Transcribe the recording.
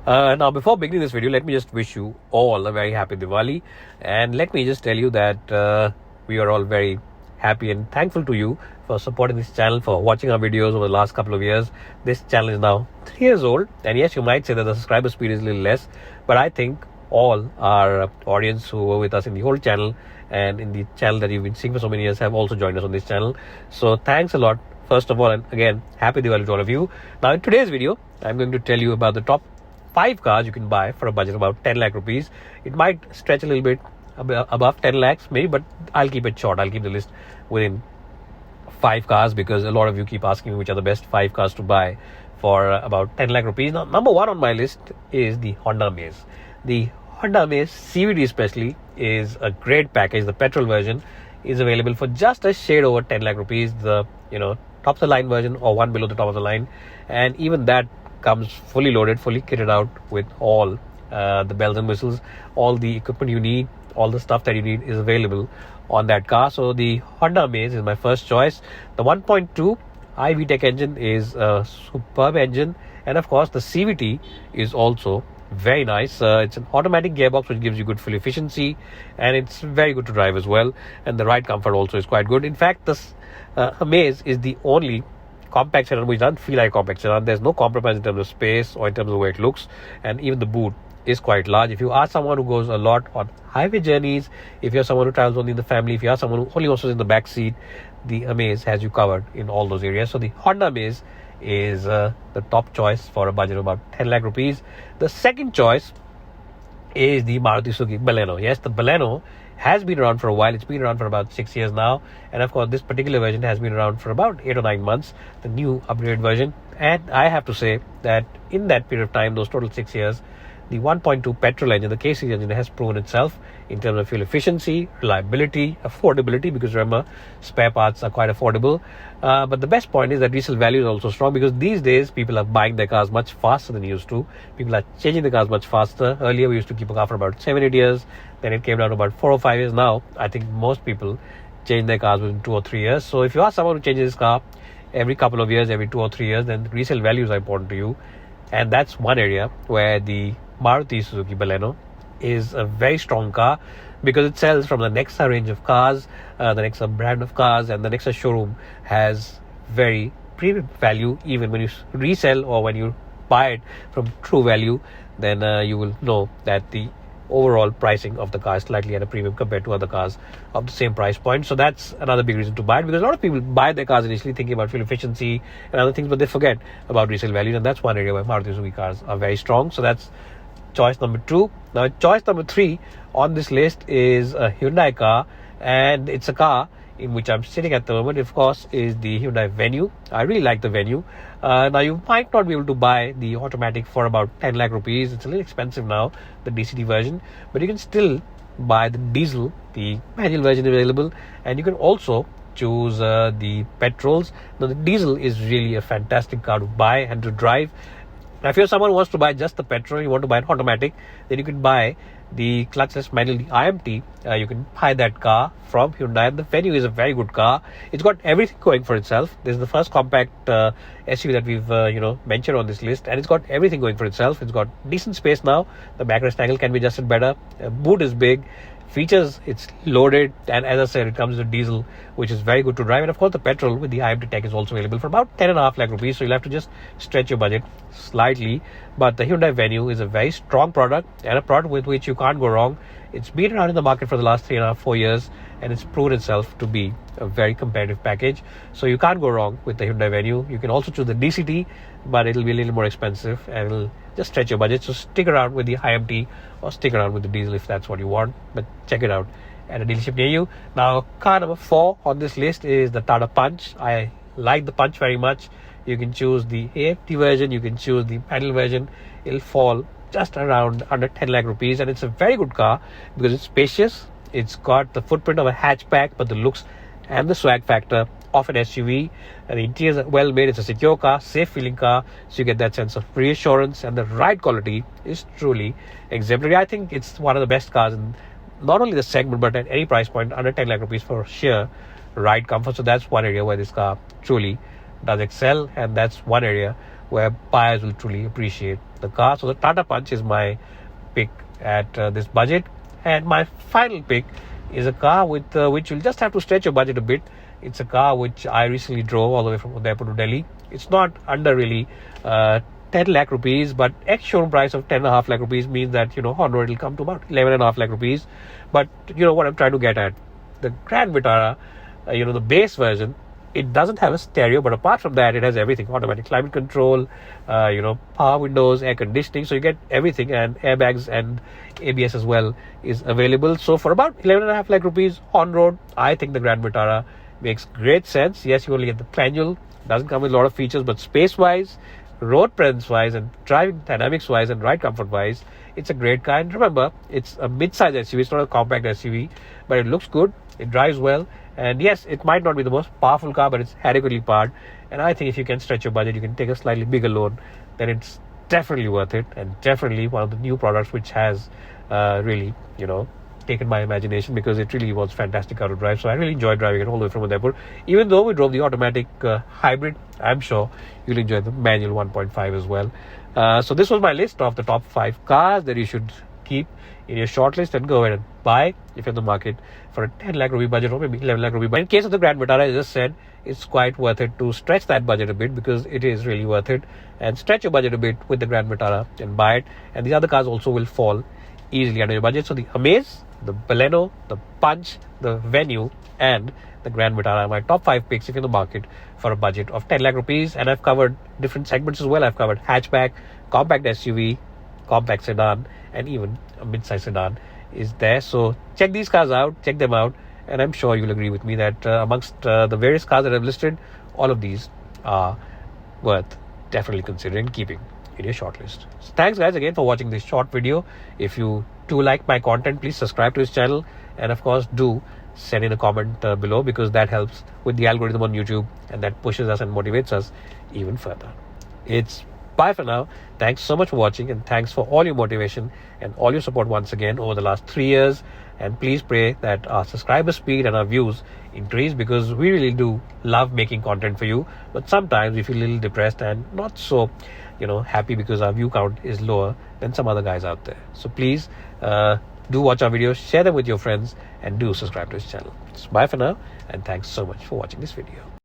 Now, before beginning this video, let me just wish you all a very happy Diwali. And let me just tell you that we are all very happy and thankful to you for supporting this channel, for watching our videos over the last couple of years. This channel is now 3 years old. And yes, you might say that the subscriber speed is a little less. But I think all our audience who were with us in the whole channel and in the channel that you've been seeing for so many years have also joined us on this channel. So thanks a lot. First of all, and again, happy Diwali to all of you. Now, in today's video, I'm going to tell you about the top 5 cars you can buy for a budget of about 10 lakh rupees. It might stretch a little bit above 10 lakhs maybe, but I'll keep it short. I'll keep the list within 5 cars because a lot of you keep asking me which are the best 5 cars to buy for about 10 lakh rupees. Now, number 1 on my list is the Honda Amaze. The Honda Amaze CVT especially is a great package. The petrol version is available for just a shade over 10 lakh rupees. The top of the line version or one below the top of the line, and even that comes fully loaded, fully kitted out with all the bells and whistles. All the equipment you need, all the stuff that you need is available on that car. So the Honda Amaze is my first choice. The 1.2 iVTEC engine is a superb engine, and of course the CVT is also very nice. It's an automatic gearbox which gives you good fuel efficiency, and it's very good to drive as well, and the ride comfort also is quite good. In fact, this Amaze is the only compact sedan which doesn't feel like a compact sedan. There's no compromise in terms of space or in terms of the way it looks, and even the boot is quite large. If you are someone who goes a lot on highway journeys, if you're someone who travels only in the family, if you are someone who only wants to sit in the back seat, the Amaze has you covered in all those areas. So the Honda Amaze is the top choice for a budget of about 10 lakh rupees. The second choice is the Maruti Suzuki Baleno. Yes, the Baleno has been around for a while. It's been around for about 6 years now, and of course this particular version has been around for about 8 or 9 months, the new upgraded version. And I have to say that in that period of time, those total 6 years, the 1.2 petrol engine, the KC engine, has proven itself in terms of fuel efficiency, reliability, affordability, because remember, spare parts are quite affordable. But the best point is that resale value is also strong, because these days people are buying their cars much faster than they used to. People are changing the cars much faster. Earlier we used to keep a car for about 7-8 years, then it came down to about 4 or 5 years. Now I think most people change their cars within 2 or 3 years. So if you are someone who changes his car every couple of years, every 2 or 3 years, then resale values are important to you. And that's one area where the Maruti Suzuki Baleno is a very strong car, because it sells from the Nexa range of cars. The Nexa brand of cars and the Nexa showroom has very premium value. Even when you resell or when you buy it from True Value, then you will know that the overall pricing of the car is slightly at a premium compared to other cars of the same price point. So that's another big reason to buy it, because a lot of people buy their cars initially thinking about fuel efficiency and other things, but they forget about resale value, and that's one area where Maruti Suzuki cars are very strong. So that's choice number 2. Now, choice number 3 on this list is a Hyundai car, and it's a car in which I'm sitting at the moment. Of course, is the Hyundai Venue. I really like the Venue. Now, you might not be able to buy the automatic for about 10 lakh rupees. It's a little expensive now, the DCT version, but you can still buy the diesel, the manual version available, and you can also choose the petrols. Now, the diesel is really a fantastic car to buy and to drive. Now, if you're someone who wants to buy just the petrol, you want to buy an automatic, then you can buy the clutchless manual, the IMT. You can buy that car from Hyundai. And the Venue is a very good car. It's got everything going for itself. This is the first compact SUV that we've mentioned on this list, and it's got everything going for itself. It's got decent space now. The backrest angle can be adjusted better. Boot is big. Features, it's loaded, and as I said, it comes with diesel, which is very good to drive. And of course, the petrol with the IMT tech is also available for about 10.5 lakh rupees. So you'll have to just stretch your budget slightly. But the Hyundai Venue is a very strong product, and a product with which you can't go wrong. It's been around in the market for the last 3.5-4 years, and it's proven itself to be a very competitive package. So you can't go wrong with the Hyundai Venue. You can also choose the DCT, but it'll be a little more expensive, and it'll just stretch your budget. So stick around with the IMT or stick around with the diesel if that's what you want, but check it out at a dealership near you. Now, car number 4 on this list is the Tata Punch. I like the Punch very much. You can choose the AFT version, you can choose the manual version. It'll fall just around under 10 lakh rupees, and it's a very good car because it's spacious. It's got the footprint of a hatchback, but the looks and the swag factor of an SUV, and the interiors are well made. It's a secure car, safe feeling car, so you get that sense of reassurance, and the ride quality is truly exemplary. I think it's one of the best cars in not only the segment but at any price point under 10 lakh rupees for sheer ride comfort. So that's one area where this car truly does excel, and that's one area where buyers will truly appreciate the car. So the Tata Punch is my pick at this budget. And my final pick is a car with which you'll just have to stretch your budget a bit. It's a car which I recently drove all the way from Udaipur to Delhi. It's not under really 10 lakh rupees, but ex-showroom price of 10.5 lakh rupees means that, on road it'll come to about 11.5 lakh rupees. But you know what I'm trying to get at. The Grand Vitara, the base version, it doesn't have a stereo, but apart from that, it has everything: automatic climate control, power windows, air conditioning. So you get everything, and airbags and ABS as well is available. So for about 11.5 lakh rupees on road, I think the Grand Vitara makes great sense. Yes, you only get the manual, doesn't come with a lot of features, but space-wise, road presence-wise, and driving dynamics-wise, and ride comfort-wise, it's a great car. And remember, it's a mid-size SUV, it's not a compact SUV, but it looks good, it drives well. And yes, it might not be the most powerful car, but it's adequately powered. And I think if you can stretch your budget, you can take a slightly bigger loan, then it's definitely worth it, and definitely one of the new products which has really, taken my imagination, because it really was fantastic car to drive. So I really enjoyed driving it all the way from Udaipur. Even though we drove the automatic hybrid, I'm sure you'll enjoy the manual 1.5 as well. So this was my list of the top 5 cars that you should keep in your shortlist and go ahead and buy if you're in the market for a 10 lakh rupee budget or maybe 11 lakh rupee budget. In case of the Grand Vitara, I just said it's quite worth it to stretch that budget a bit, because it is really worth it. And stretch your budget a bit with the Grand Vitara and buy it. And the other cars also will fall easily under your budget. So the Amaze, the Baleno, the Punch, the Venue, and the Grand Vitara are my top 5 picks if you're in the market for a budget of 10 lakh rupees. And I've covered different segments as well. I've covered hatchback, compact SUV, compact sedan, and even a mid-size sedan is there. So check these cars out, check them out, and I'm sure you'll agree with me that amongst the various cars that I've listed, all of these are worth definitely considering keeping in your shortlist. So thanks guys again for watching this short video. If you do like my content, please subscribe to this channel, and of course do send in a comment below, because that helps with the algorithm on YouTube, and that pushes us and motivates us even further. It's bye for now. Thanks so much for watching, and thanks for all your motivation and all your support once again over the last 3 years. And please pray that our subscriber speed and our views increase, because we really do love making content for you. But sometimes we feel a little depressed and not so happy because our view count is lower than some other guys out there. So please do watch our videos, share them with your friends, and do subscribe to this channel. So bye for now, and thanks so much for watching this video.